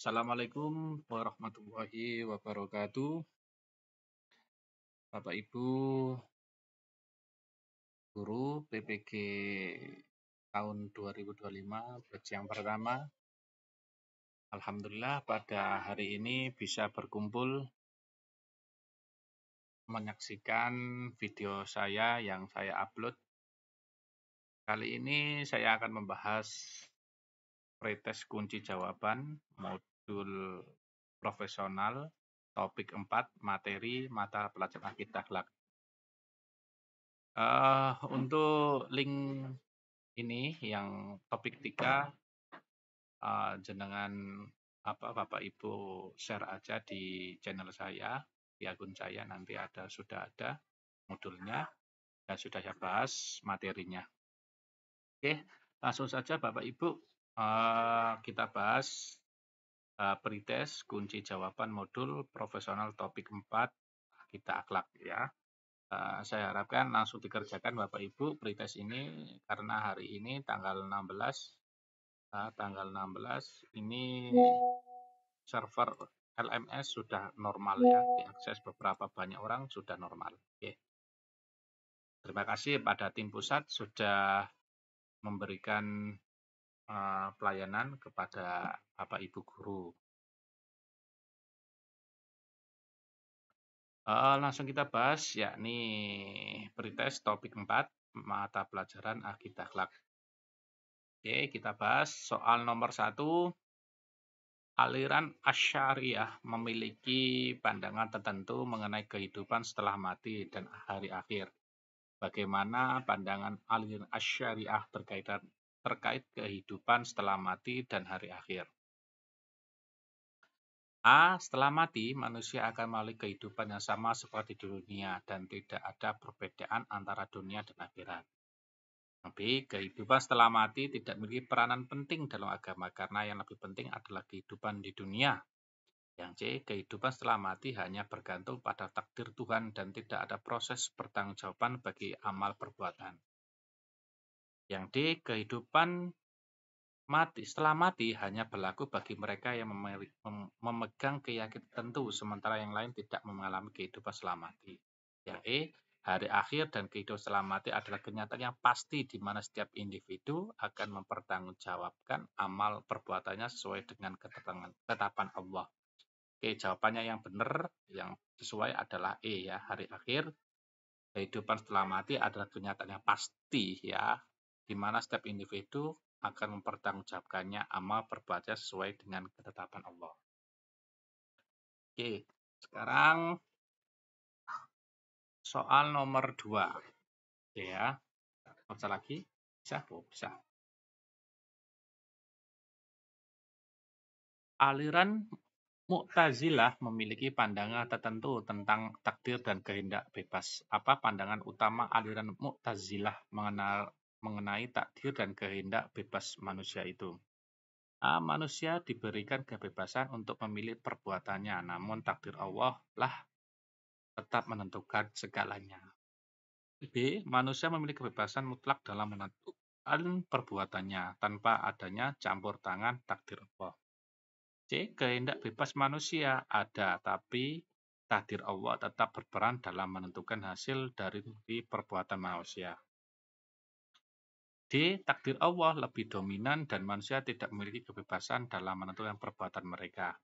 Assalamualaikum warahmatullahi wabarakatuh. Bapak Ibu guru PPG tahun 2025 batch yang pertama. Alhamdulillah pada hari ini bisa berkumpul menyaksikan video saya yang saya upload. Kali ini saya akan membahas pretest kunci jawaban modul profesional topik 4 materi mata pelajaran akidah akhlak. Untuk link ini yang topik 3 jenengan Bapak Ibu share aja di channel saya, di akun saya, nanti sudah ada modulnya dan sudah saya bahas materinya. Oke, langsung saja Bapak Ibu kita bahas pretest kunci jawaban modul profesional topik 4 akidah akhlak ya. Saya harapkan langsung dikerjakan Bapak Ibu pretest ini karena hari ini tanggal 16 ini server LMS sudah normal ya, diakses beberapa banyak orang sudah normal. Oke. Terima kasih pada tim pusat sudah memberikan pelayanan kepada Bapak Ibu guru. Langsung kita bahas yakni pretest topik 4 mata pelajaran akidah akhlak. Oke, kita bahas soal nomor 1. Aliran Asy'ariyah memiliki pandangan tertentu mengenai kehidupan setelah mati dan hari akhir. Bagaimana pandangan aliran Asy'ariyah terkait kehidupan setelah mati dan hari akhir? A. Setelah mati, manusia akan melalui kehidupan yang sama seperti di dunia dan tidak ada perbedaan antara dunia dan akhirat. B. Kehidupan setelah mati tidak memiliki peranan penting dalam agama karena yang lebih penting adalah kehidupan di dunia. Yang C. Kehidupan setelah mati hanya bergantung pada takdir Tuhan dan tidak ada proses pertanggungjawaban bagi amal perbuatan. Yang D. Kehidupan setelah mati hanya berlaku bagi mereka yang memegang keyakinan tertentu, sementara yang lain tidak mengalami kehidupan setelah mati. Yang E. Hari akhir dan kehidupan setelah mati adalah kenyataan yang pasti di mana setiap individu akan mempertanggungjawabkan amal perbuatannya sesuai dengan ketetapan Allah. Oke, jawabannya yang benar, yang sesuai adalah E ya, hari akhir. Kehidupan setelah mati adalah kenyataan yang pasti ya, di mana setiap individu akan mempertanggungjawabkannya amal perbuatannya sesuai dengan ketetapan Allah. Oke, sekarang soal nomor 2. Oke ya, baca lagi. Bisa? Bisa. Aliran Mu'tazilah memiliki pandangan tertentu tentang takdir dan kehendak bebas. Apa pandangan utama aliran Mu'tazilah mengenai takdir dan kehendak bebas manusia itu? A. Manusia diberikan kebebasan untuk memilih perbuatannya, namun takdir Allah lah tetap menentukan segalanya. B. Manusia memiliki kebebasan mutlak dalam menentukan perbuatannya tanpa adanya campur tangan takdir Allah. C. Kehendak bebas manusia ada, tapi takdir Allah tetap berperan dalam menentukan hasil dari perbuatan manusia. D. Takdir Allah lebih dominan dan manusia tidak memiliki kebebasan dalam menentukan perbuatan mereka.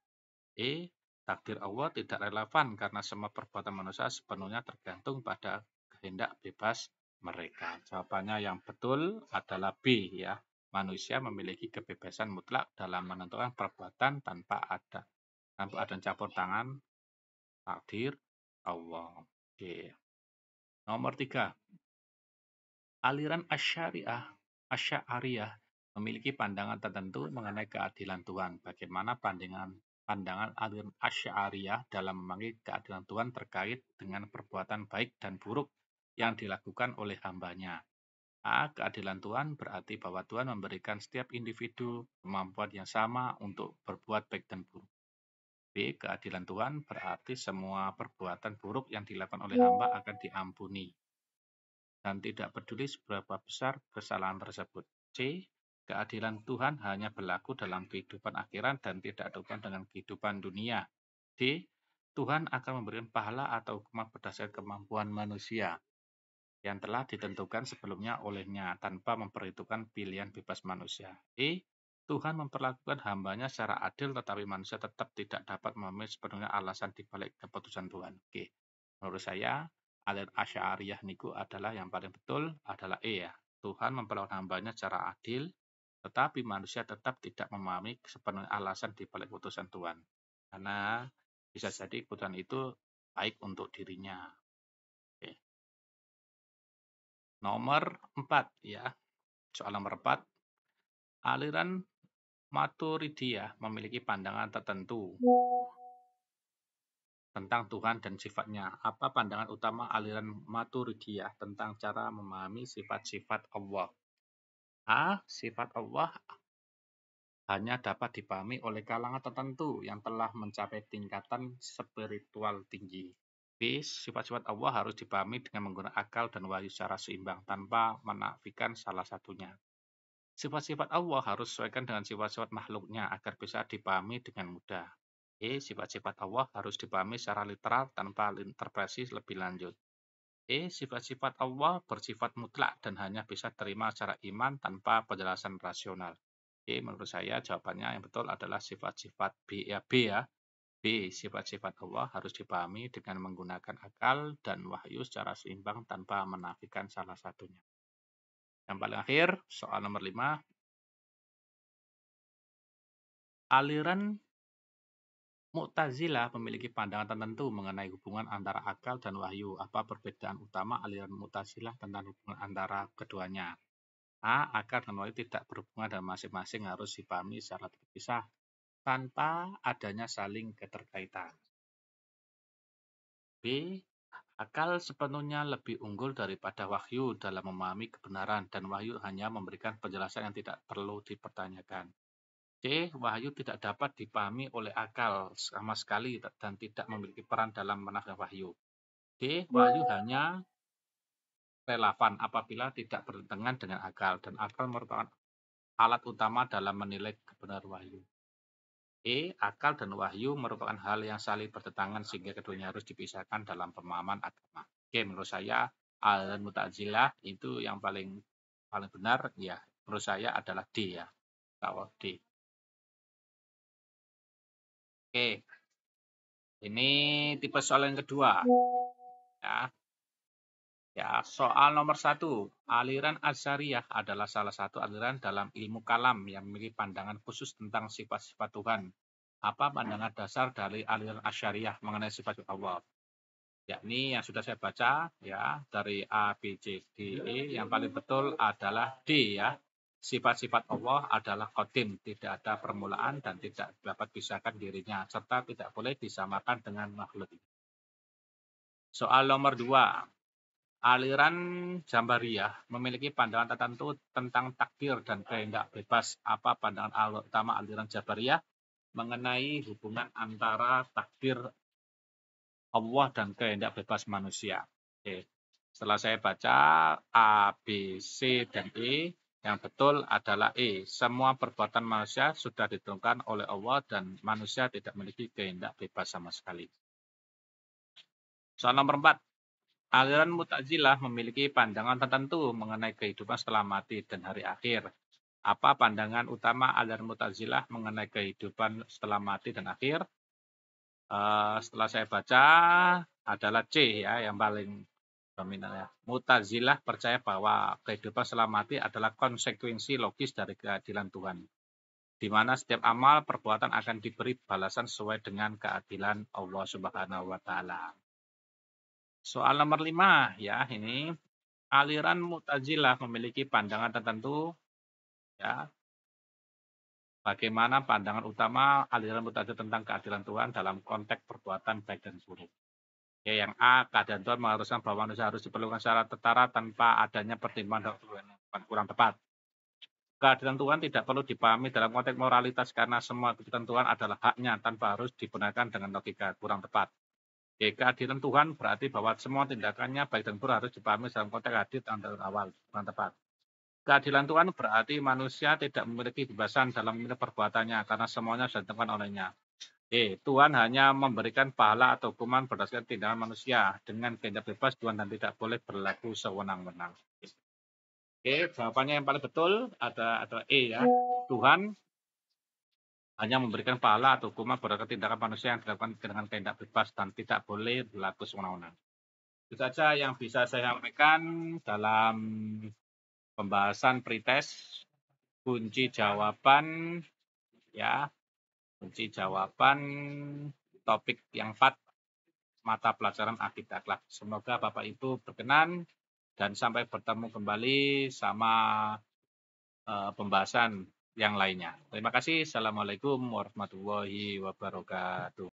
E. Takdir Allah tidak relevan karena semua perbuatan manusia sepenuhnya tergantung pada kehendak bebas mereka. Jawabannya yang betul adalah B ya. Manusia memiliki kebebasan mutlak dalam menentukan perbuatan tanpa ada campur tangan takdir Allah. Oke. Nomor 3. Aliran Asy'ariyah memiliki pandangan tertentu mengenai keadilan Tuhan. Bagaimana pandangan aliran Asy'ariyah dalam memanggil keadilan Tuhan terkait dengan perbuatan baik dan buruk yang dilakukan oleh hambanya? A. Keadilan Tuhan berarti bahwa Tuhan memberikan setiap individu kemampuan yang sama untuk berbuat baik dan buruk. B. Keadilan Tuhan berarti semua perbuatan buruk yang dilakukan oleh hamba akan diampuni dan tidak peduli seberapa besar kesalahan tersebut. C. Keadilan Tuhan hanya berlaku dalam kehidupan akhirat dan tidak ada hubungan dengan kehidupan dunia. D. Tuhan akan memberikan pahala atau hukuman berdasarkan kemampuan manusia yang telah ditentukan sebelumnya olehnya tanpa memperhitungkan pilihan bebas manusia. E. Tuhan memperlakukan hambanya secara adil tetapi manusia tetap tidak dapat memahami sepenuhnya alasan dibalik keputusan Tuhan. Oke. Menurut saya, aliran Asy'ariyah niku adalah yang paling betul adalah E ya. Tuhan memperlakukan hambanya secara adil tetapi manusia tetap tidak memahami sepenuhnya alasan dibalik keputusan Tuhan. Karena bisa jadi keputusan itu baik untuk dirinya. Oke. Nomor 4 ya. Soal nomor 4. Aliran Maturidiyah memiliki pandangan tertentu tentang Tuhan dan sifatnya. Apa pandangan utama aliran Maturidiyah tentang cara memahami sifat-sifat Allah? A. Sifat Allah hanya dapat dipahami oleh kalangan tertentu yang telah mencapai tingkatan spiritual tinggi. B. Sifat-sifat Allah harus dipahami dengan menggunakan akal dan wahyu secara seimbang tanpa menafikan salah satunya. Sifat-sifat Allah harus sesuaikan dengan sifat-sifat makhluknya agar bisa dipahami dengan mudah. E. Sifat-sifat Allah harus dipahami secara literal tanpa interpretasi lebih lanjut. E. Sifat-sifat Allah bersifat mutlak dan hanya bisa terima secara iman tanpa penjelasan rasional. Menurut saya jawabannya yang betul adalah sifat-sifat B ya. B. Sifat-sifat Allah harus dipahami dengan menggunakan akal dan wahyu secara seimbang tanpa menafikan salah satunya. Yang paling akhir, soal nomor 5. Aliran Mu'tazilah memiliki pandangan tertentu mengenai hubungan antara akal dan wahyu. Apa perbedaan utama aliran Mu'tazilah tentang hubungan antara keduanya? A. Akal dan wahyu tidak berhubungan dan masing-masing harus dipahami secara terpisah tanpa adanya saling keterkaitan. B. Akal sepenuhnya lebih unggul daripada wahyu dalam memahami kebenaran dan wahyu hanya memberikan penjelasan yang tidak perlu dipertanyakan. C. Wahyu tidak dapat dipahami oleh akal sama sekali dan tidak memiliki peran dalam menafsirkan wahyu. D. Wahyu hanya relevan apabila tidak bertentangan dengan akal dan akal merupakan alat utama dalam menilai kebenaran wahyu. E. Akal dan wahyu merupakan hal yang saling bertentangan sehingga keduanya harus dipisahkan dalam pemahaman agama. Oke, menurut saya aliran Mu'tazilah itu yang paling benar ya. Menurut saya adalah D ya. Kalau D. Oke. Ini tipe soal yang kedua. Ya, soal nomor 1. Aliran Asy'ariyah adalah salah satu aliran dalam ilmu kalam yang memiliki pandangan khusus tentang sifat-sifat Tuhan. Apa pandangan dasar dari aliran Asy'ariyah mengenai sifat Allah? Yakni yang sudah saya baca ya dari A, B, C, D, E. Yang paling betul adalah D ya. Sifat-sifat Allah adalah qadim, tidak ada permulaan dan tidak dapat pisahkan dirinya serta tidak boleh disamakan dengan makhluk. Soal nomor 2. Aliran Jambariyah memiliki pandangan tertentu tentang takdir dan kehendak bebas. Apa pandangan utama aliran Jabariyah mengenai hubungan antara takdir Allah dan kehendak bebas manusia? Oke. Setelah saya baca A, B, C, dan E, yang betul adalah E. Semua perbuatan manusia sudah ditentukan oleh Allah dan manusia tidak memiliki kehendak bebas sama sekali. Soal nomor 4. Aliran Mu'tazilah memiliki pandangan tertentu mengenai kehidupan setelah mati dan hari akhir. Apa pandangan utama aliran Mu'tazilah mengenai kehidupan setelah mati dan akhir? Setelah saya baca adalah C ya, yang paling dominan ya. Mu'tazilah percaya bahwa kehidupan setelah mati adalah konsekuensi logis dari keadilan Tuhan, di mana setiap amal perbuatan akan diberi balasan sesuai dengan keadilan Allah Subhanahu wa taala. Soal nomor 5 ya, ini aliran Mu'tazilah memiliki pandangan tertentu ya. Bagaimana pandangan utama aliran Mu'tazilah tentang keadilan Tuhan dalam konteks perbuatan baik dan buruk? Ya, yang A, keadilan Tuhan mengharuskan bahwa manusia harus diperlukan secara setara tanpa adanya pertimbangan yang kurang tepat. Keadilan Tuhan tidak perlu dipahami dalam konteks moralitas karena semua keputusan Tuhan adalah haknya tanpa harus digunakan dengan logika kurang tepat. Keadilan Tuhan berarti bahwa semua tindakannya baik dan buruk harus dipahami dalam konteks adil dan awal, bukan tepat. Keadilan Tuhan berarti manusia tidak memiliki kebebasan dalam memilih perbuatannya karena semuanya sudah ditentukan olehnya. Tuhan hanya memberikan pahala atau hukuman berdasarkan tindakan manusia. Dengan kehendak bebas, Tuhan dan tidak boleh berlaku sewenang-wenang. Jawabannya yang paling betul ada E ya. Tuhan hanya memberikan pahala atau hukuman berdasarkan tindakan manusia yang dilakukan dengan kehendak bebas dan tidak boleh berlaku sewenang-wenang. Itu saja yang bisa saya sampaikan dalam pembahasan pretest. Kunci jawaban ya, kunci jawaban topik yang 4 mata pelajaran akidah akhlak. Semoga Bapak Ibu berkenan dan sampai bertemu kembali sama pembahasan yang lainnya. Terima kasih. Assalamualaikum warahmatullahi wabarakatuh.